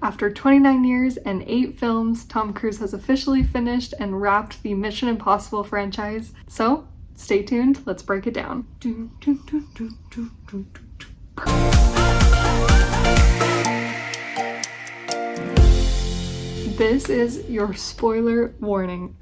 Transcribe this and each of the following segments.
After 29 years and 8 films, Tom Cruise has officially finished and wrapped the Mission Impossible franchise. So, stay tuned, let's break it down. This is your spoiler warning.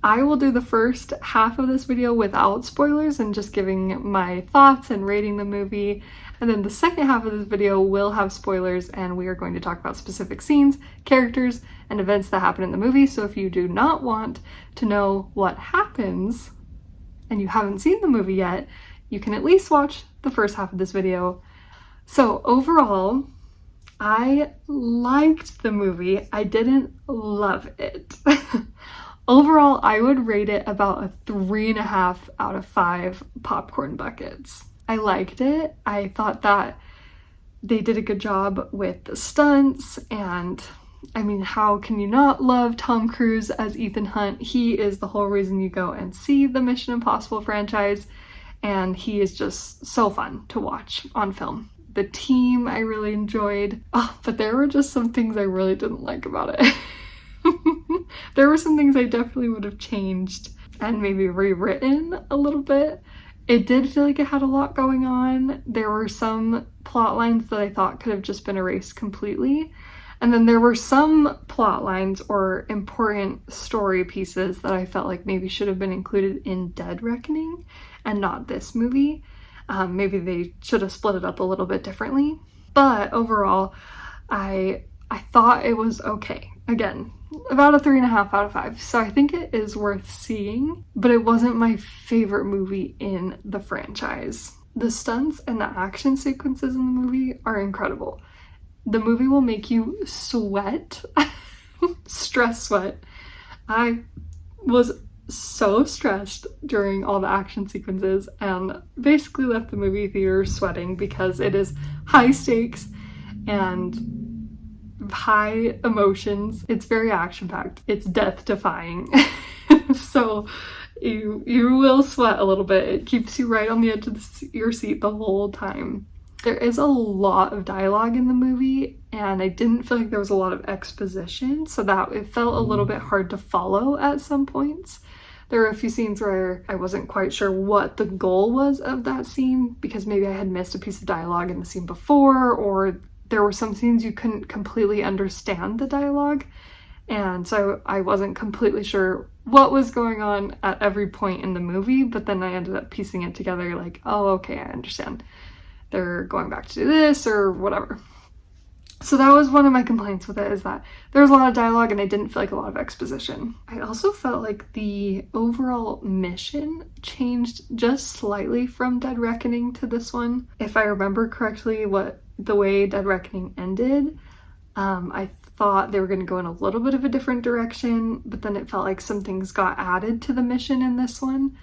I will do the first half of this video without spoilers and just giving my thoughts and rating the movie. And then the second half of this video will have spoilers, and we are going to talk about specific scenes, characters, and events that happen in the movie. So if you do not want to know what happens and you haven't seen the movie yet, you can at least watch the first half of this video. So overall, I liked the movie. I didn't love it. Overall, I would rate it about a 3.5 out of 5 popcorn buckets. I liked it. I thought that they did a good job with the stunts, and I mean, how can you not love Tom Cruise as Ethan Hunt? He is the whole reason you go and see the Mission Impossible franchise, and he is just so fun to watch on film. The team I really enjoyed, but there were just some things I really didn't like about it. There were some things I definitely would have changed and maybe rewritten a little bit. It did feel like it had a lot going on. There were some plot lines that I thought could have just been erased completely. And then there were some plot lines or important story pieces that I felt like maybe should have been included in Dead Reckoning and not this movie. Maybe they should have split it up a little bit differently. But overall, I thought it was okay. Again, about a 3.5 out of 5. So I think it is worth seeing, but it wasn't my favorite movie in the franchise. The stunts and the action sequences in the movie are incredible. The movie will make you sweat, stress sweat. I was so stressed during all the action sequences and basically left the movie theater sweating because it is high stakes and high emotions. It's very action-packed. It's death-defying. So you will sweat a little bit. It keeps you right on the edge of your seat the whole time. There is a lot of dialogue in the movie, and I didn't feel like there was a lot of exposition, so that it felt a little bit hard to follow at some points. There were a few scenes where I wasn't quite sure what the goal was of that scene, because maybe I had missed a piece of dialogue in the scene before, or there were some scenes you couldn't completely understand the dialogue, and so I wasn't completely sure what was going on at every point in the movie, but then I ended up piecing it together like, oh, okay, I understand. They're going back to do this or whatever. So that was one of my complaints with it, is that there was a lot of dialogue and I didn't feel like a lot of exposition. I also felt like the overall mission changed just slightly from Dead Reckoning to this one. If I remember correctly, the way Dead Reckoning ended, I thought they were going to go in a little bit of a different direction, but then it felt like some things got added to the mission in this one.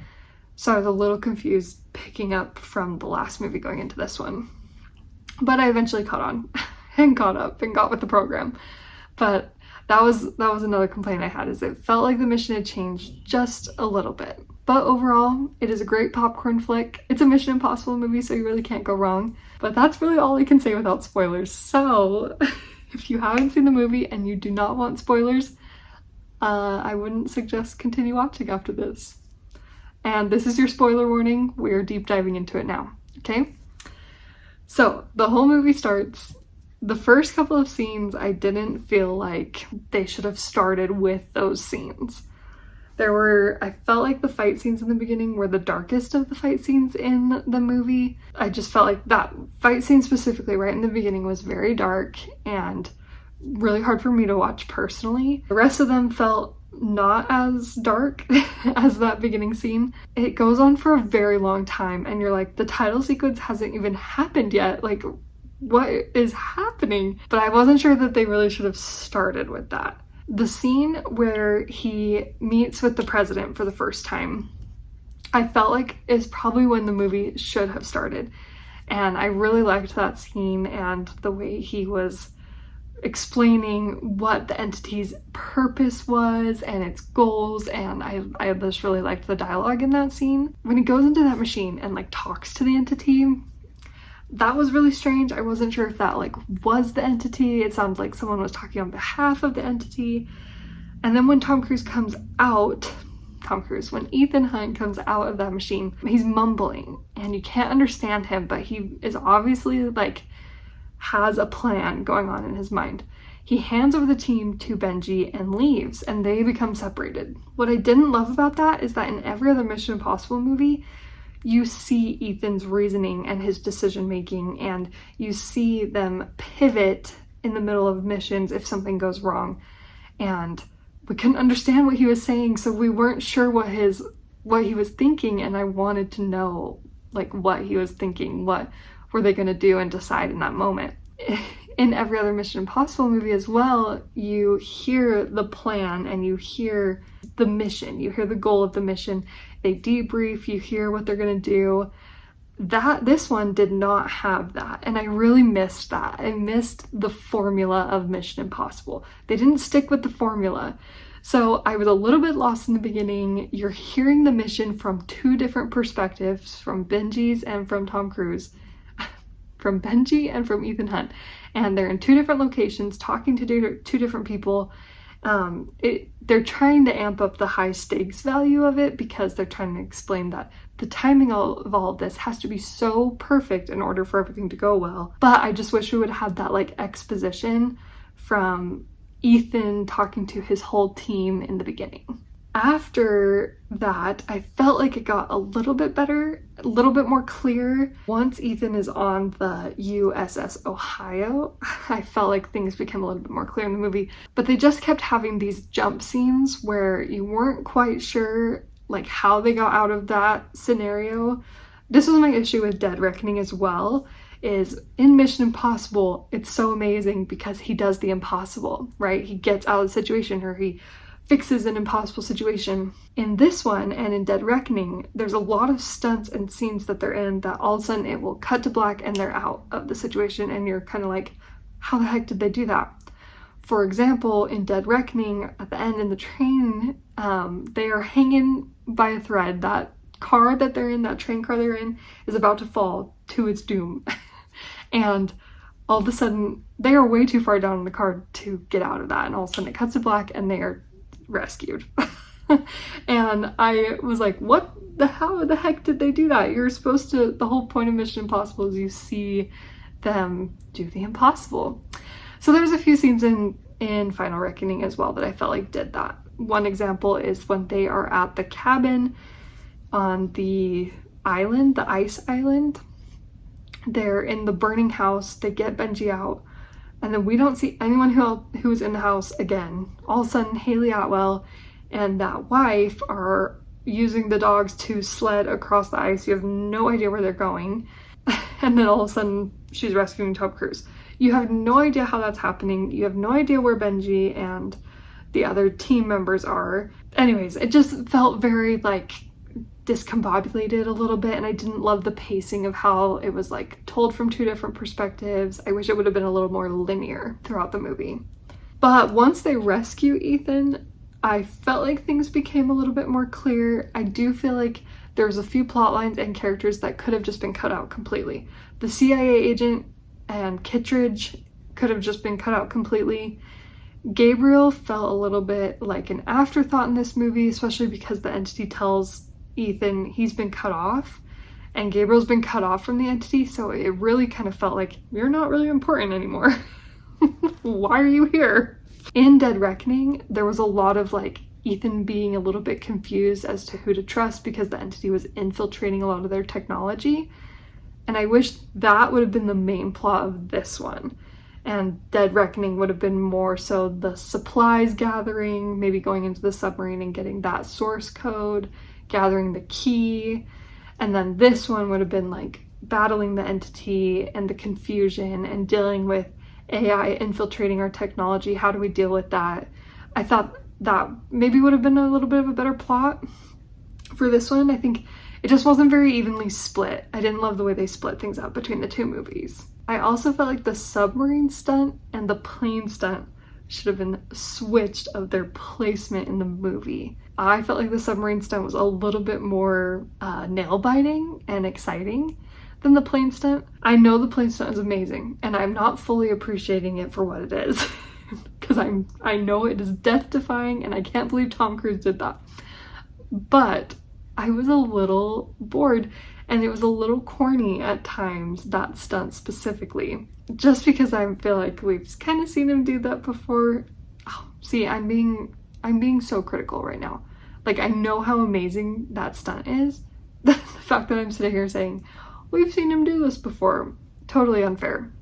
So I was a little confused picking up from the last movie going into this one. But I eventually caught on and caught up and got with the program. But that was another complaint I had, is it felt like the mission had changed just a little bit. But overall, it is a great popcorn flick. It's a Mission Impossible movie, so you really can't go wrong. But that's really all I can say without spoilers. So if you haven't seen the movie and you do not want spoilers, I wouldn't suggest continue watching after this. And this is your spoiler warning. We're deep diving into it now, okay? So the whole movie starts. The first couple of scenes, I didn't feel like they should have started with those scenes. I felt like the fight scenes in the beginning were the darkest of the fight scenes in the movie. I just felt like that fight scene specifically right in the beginning was very dark and really hard for me to watch personally. The rest of them felt not as dark as that beginning scene. It goes on for a very long time and you're like, the title sequence hasn't even happened yet. Like, what is happening? But I wasn't sure that they really should have started with that. The scene where he meets with the president for the first time, I felt like is probably when the movie should have started. And I really liked that scene and the way he was explaining what the entity's purpose was and its goals, and I just really liked the dialogue in that scene. When he goes into that machine and like talks to the entity, that was really strange. I wasn't sure if that like was the entity. It sounds like someone was talking on behalf of the entity. And then when when Ethan Hunt comes out of that machine, he's mumbling and you can't understand him, but he is obviously like has a plan going on in his mind. He hands over the team to Benji and leaves, and they become separated. What I didn't love about that is that in every other Mission Impossible movie, you see Ethan's reasoning and his decision making, and you see them pivot in the middle of missions if something goes wrong. And we couldn't understand what he was saying, so we weren't sure what he was thinking, and I wanted to know like what he was thinking, what were they going to do and decide in that moment. In every other Mission Impossible movie as well, you hear the plan and you hear the mission, you hear the goal of the mission, they debrief, you hear what they're going to do. This one did not have that, and I really missed that. I missed the formula of Mission Impossible. They didn't stick with the formula. So I was a little bit lost in the beginning. You're hearing the mission from two different perspectives, from Benji's and from Tom Cruise, from Benji and from Ethan Hunt. And they're in two different locations talking to two different people. They're trying to amp up the high stakes value of it because they're trying to explain that the timing of all of this has to be so perfect in order for everything to go well. But I just wish we would have that like exposition from Ethan talking to his whole team in the beginning. After that, I felt like it got a little bit better, a little bit more clear. Once Ethan is on the USS Ohio, I felt like things became a little bit more clear in the movie. But they just kept having these jump scenes where you weren't quite sure like how they got out of that scenario. This was my issue with Dead Reckoning as well, is in Mission Impossible, it's so amazing because he does the impossible, right? He gets out of the situation, or he fixes an impossible situation. In this one and in Dead Reckoning, there's a lot of stunts and scenes that they're in that all of a sudden it will cut to black and they're out of the situation and you're kind of like, how the heck did they do that? For example, in Dead Reckoning, at the end in the train, they are hanging by a thread. That car that they're in, that train car they're in, is about to fall to its doom. And all of a sudden, they are way too far down in the car to get out of that. And all of a sudden it cuts to black and they are rescued. And I was like, how the heck did they do that? You're supposed to, the whole point of Mission Impossible is you see them do the impossible. So there's a few scenes in Final Reckoning as well that I felt like did that. One example is when they are at the cabin on the island, the ice island. They're in the burning house, they get Benji out, and then we don't see anyone who is in the house again. All of a sudden, Haley Atwell and that wife are using the dogs to sled across the ice. You have no idea where they're going. And then all of a sudden, she's rescuing Tom Cruise. You have no idea how that's happening. You have no idea where Benji and the other team members are. Anyways, it just felt very like discombobulated a little bit, and I didn't love the pacing of how it was like told from two different perspectives. I wish it would have been a little more linear throughout the movie. But once they rescue Ethan, I felt like things became a little bit more clear. I do feel like there's a few plot lines and characters that could have just been cut out completely. The CIA agent and Kittredge could have just been cut out completely. Gabriel felt a little bit like an afterthought in this movie, especially because the entity tells Ethan he's been cut off and Gabriel's been cut off from the entity, so it really kind of felt like you're not really important anymore. Why are you here? In Dead Reckoning, there was a lot of like Ethan being a little bit confused as to who to trust because the entity was infiltrating a lot of their technology, and I wish that would have been the main plot of this one. And Dead Reckoning would have been more so the supplies gathering, maybe going into the submarine and getting that source code, gathering the key. And then this one would have been like battling the entity and the confusion and dealing with AI infiltrating our technology. How do we deal with that? I thought that maybe would have been a little bit of a better plot for this one. I think it just wasn't very evenly split. I didn't love the way they split things up between the two movies. I also felt like the submarine stunt and the plane stunt should have been switched of their placement in the movie. I felt like the submarine stunt was a little bit more nail-biting and exciting. than the plane stunt. I know the plane stunt is amazing, and I'm not fully appreciating it for what it is. Because I know it is death-defying, and I can't believe Tom Cruise did that. But I was a little bored, and it was a little corny at times, that stunt specifically. Just because I feel like we've kind of seen him do that before. Oh, see, I'm being so critical right now. Like, I know how amazing that stunt is. The fact that I'm sitting here saying, we've seen him do this before, totally unfair.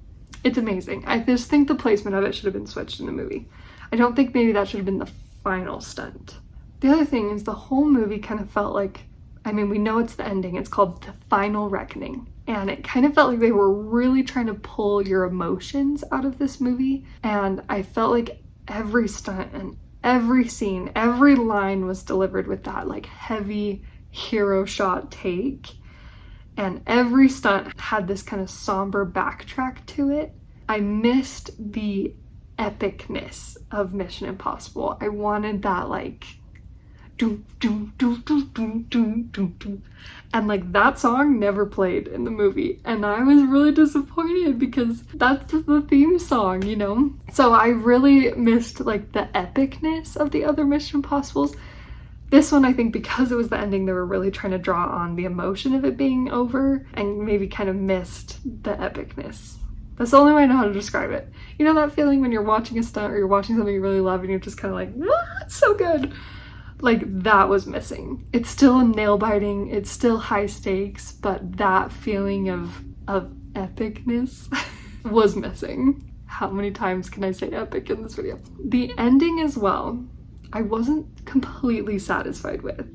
It's amazing. I just think the placement of it should have been switched in the movie. I don't think maybe that should have been the final stunt. The other thing is the whole movie kind of felt like, I mean, we know it's the ending. It's called The Final Reckoning. And it kind of felt like they were really trying to pull your emotions out of this movie. And I felt like every stunt and every scene, every line was delivered with that like heavy hero shot take. And every stunt had this kind of somber backtrack to it. I missed the epicness of Mission Impossible. I wanted that like doom, doom, doom, doom, doom, doom, doom, doom. And like that song never played in the movie, and I was really disappointed because that's the theme song, you know? So I really missed like the epicness of the other Mission Impossibles. This one, I think because it was the ending, they were really trying to draw on the emotion of it being over and maybe kind of missed the epicness. That's the only way I know how to describe it. You know that feeling when you're watching a stunt or you're watching something you really love and you're just kind of like, ah, it's so good. Like, that was missing. It's still nail-biting, it's still high stakes, but that feeling of epicness was missing. How many times can I say epic in this video? The ending as well, I wasn't completely satisfied with.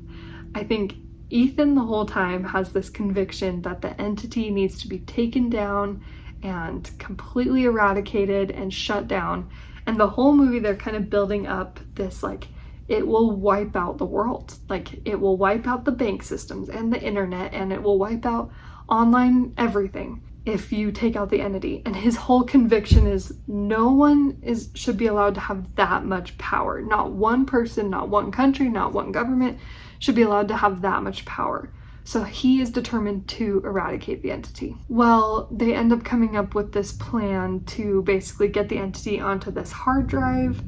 I think Ethan the whole time has this conviction that the entity needs to be taken down and completely eradicated and shut down. And the whole movie, they're kind of building up this like, it will wipe out the world. Like, it will wipe out the bank systems and the internet, and it will wipe out online everything if you take out the entity. And his whole conviction is no one should be allowed to have that much power. Not one person, not one country, not one government should be allowed to have that much power. So he is determined to eradicate the entity. Well, they end up coming up with this plan to basically get the entity onto this hard drive,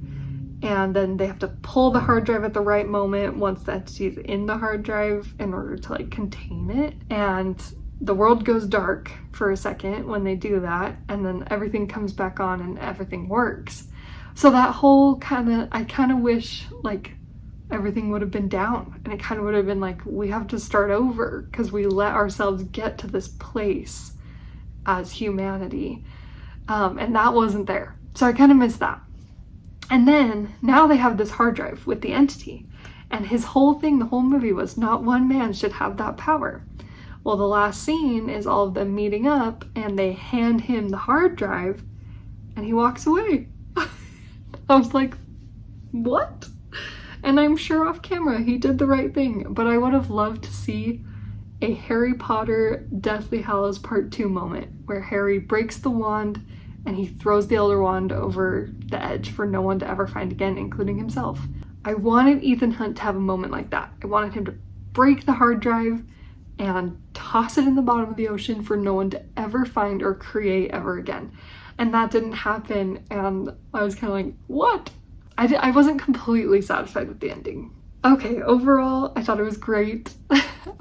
and then they have to pull the hard drive at the right moment once the entity is in the hard drive in order to like contain it. And the world goes dark for a second when they do that, and then everything comes back on and everything works. So that whole I kind of wish like everything would have been down, and it kind of would have been like, we have to start over because we let ourselves get to this place as humanity. And that wasn't there. So I kind of missed that. And then now they have this hard drive with the entity, and his whole thing, the whole movie was not one man should have that power. Well, the last scene is all of them meeting up, and they hand him the hard drive, and he walks away. I was like, what? And I'm sure off camera he did the right thing, but I would have loved to see a Harry Potter Deathly Hallows Part 2 moment where Harry breaks the wand and he throws the Elder Wand over the edge for no one to ever find again, including himself. I wanted Ethan Hunt to have a moment like that. I wanted him to break the hard drive and toss it in the bottom of the ocean for no one to ever find or create ever again. And that didn't happen, and I was kind of like, what? I wasn't completely satisfied with the ending. Okay, overall, I thought it was great.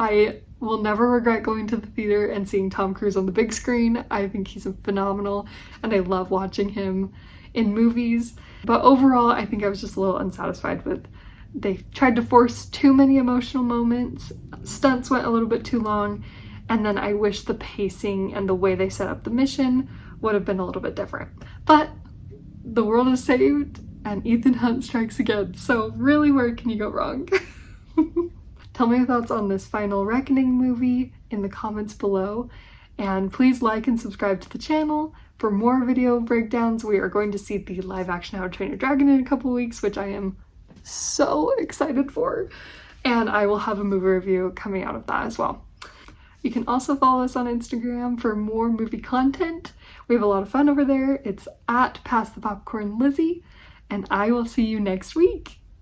I will never regret going to the theater and seeing Tom Cruise on the big screen. I think he's phenomenal, and I love watching him in movies. But overall, I think I was just a little unsatisfied with, they tried to force too many emotional moments, stunts went a little bit too long, and then I wish the pacing and the way they set up the mission would have been a little bit different. But the world is saved, and Ethan Hunt strikes again, so really, where can you go wrong? Tell me your thoughts on this Final Reckoning movie in the comments below, and please like and subscribe to the channel for more video breakdowns. We are going to see the live action How to Train Your Dragon in a couple weeks, which I am so excited for, and I will have a movie review coming out of that as well. You can also follow us on Instagram for more movie content. We have a lot of fun over there. It's at Pass the Popcorn Lizzie, and I will see you next week.